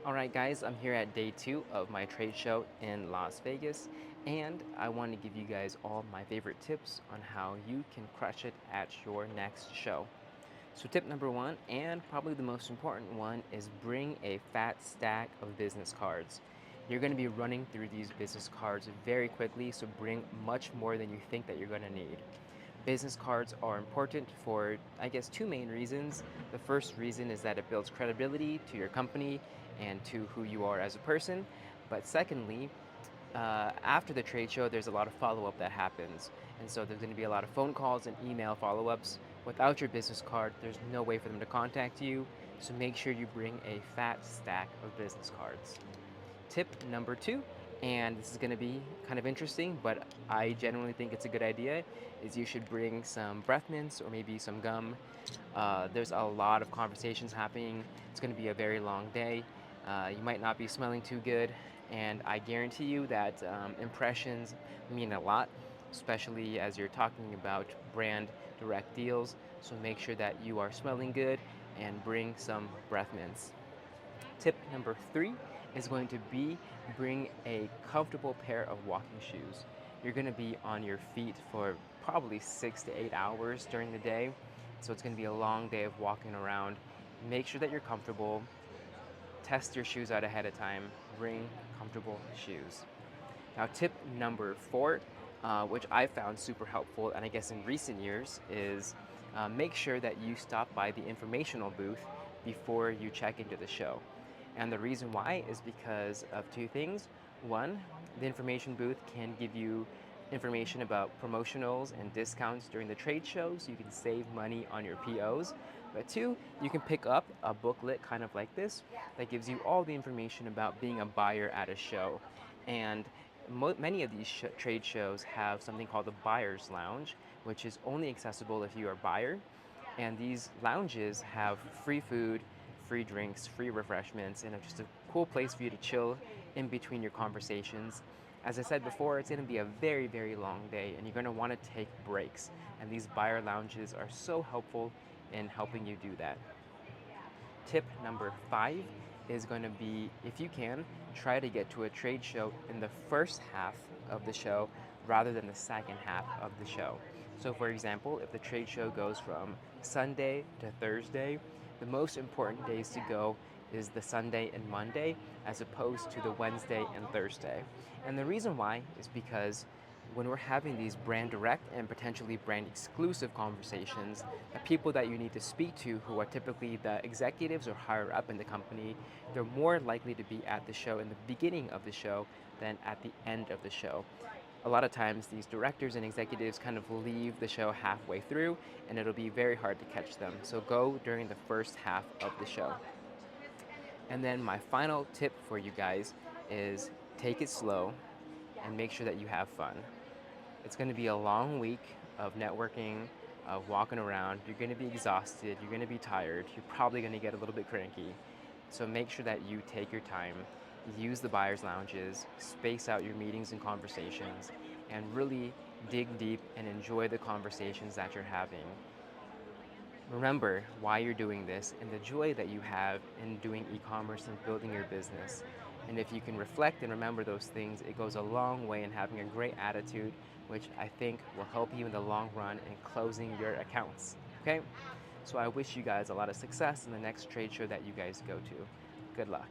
Alright guys, I'm here at day 2 of my trade show in Las Vegas, and I want to give you guys all my favorite tips on how you can crush it at your next show. So tip number 1, and probably the most important one, is bring a fat stack of business cards. You're going to be running through these business cards very quickly, so bring much more than you think that you're going to need. Business cards are important for, I guess, two main reasons. The first reason is that it builds credibility to your company and to who you are as a person. But secondly, after the trade show, there's a lot of follow up that happens. And so there's going to be a lot of phone calls and email follow ups. Without your business card, there's no way for them to contact you. So make sure you bring a fat stack of business cards. Tip number 2, and this is going to be kind of interesting, but I genuinely think it's a good idea, is you should bring some breath mints or maybe some gum. There's a lot of conversations happening. It's going to be a very long day. You might not be smelling too good, and I guarantee you that impressions mean a lot, especially as you're talking about brand direct deals. So make sure that you are smelling good and bring some breath mints. Tip number 3 is going to be bring a comfortable pair of walking shoes. You're going to be on your feet for probably 6 to 8 hours during the day, so it's going to be a long day of walking around. Make sure that you're comfortable. Test your shoes out ahead of time. Bring comfortable shoes. Now, tip number 4, which I found super helpful, and I guess in recent years, is make sure that you stop by the informational booth before you check into the show. And the reason why is because of two things. One, the information booth can give you information about promotionals and discounts during the trade show, so you can save money on your POs. But two, you can pick up a booklet kind of like this that gives you all the information about being a buyer at a show. And many of these trade shows have something called the Buyer's Lounge, which is only accessible if you are a buyer. And these lounges have free food, free drinks, free refreshments, and just a cool place for you to chill in between your conversations. As I said before, it's going to be a very, very long day, and you're going to want to take breaks. And these buyer lounges are so helpful in helping you do that. Tip number 5 is going to be, if you can, try to get to a trade show in the first half of the show rather than the second half of the show. So, for example, if the trade show goes from Sunday to Thursday, the most important days to go is the Sunday and Monday as opposed to the Wednesday and Thursday. And the reason why is because when we're having these brand direct and potentially brand exclusive conversations, the people that you need to speak to, who are typically the executives or higher up in the company, they're more likely to be at the show in the beginning of the show than at the end of the show. A lot of times, these directors and executives kind of leave the show halfway through, and it'll be very hard to catch them. So go during the first half of the show. And then my final tip for you guys is take it slow and make sure that you have fun. It's going to be a long week of networking, of walking around. You're going to be exhausted. You're going to be tired. You're probably going to get a little bit cranky. So make sure that you take your time, use the buyer's lounges, space out your meetings and conversations, and really dig deep and enjoy the conversations that you're having. Remember why you're doing this and the joy that you have in doing e-commerce and building your business. And if you can reflect and remember those things, it goes a long way in having a great attitude, which I think will help you in the long run in closing your accounts. Okay? So I wish you guys a lot of success in the next trade show that you guys go to. Good luck.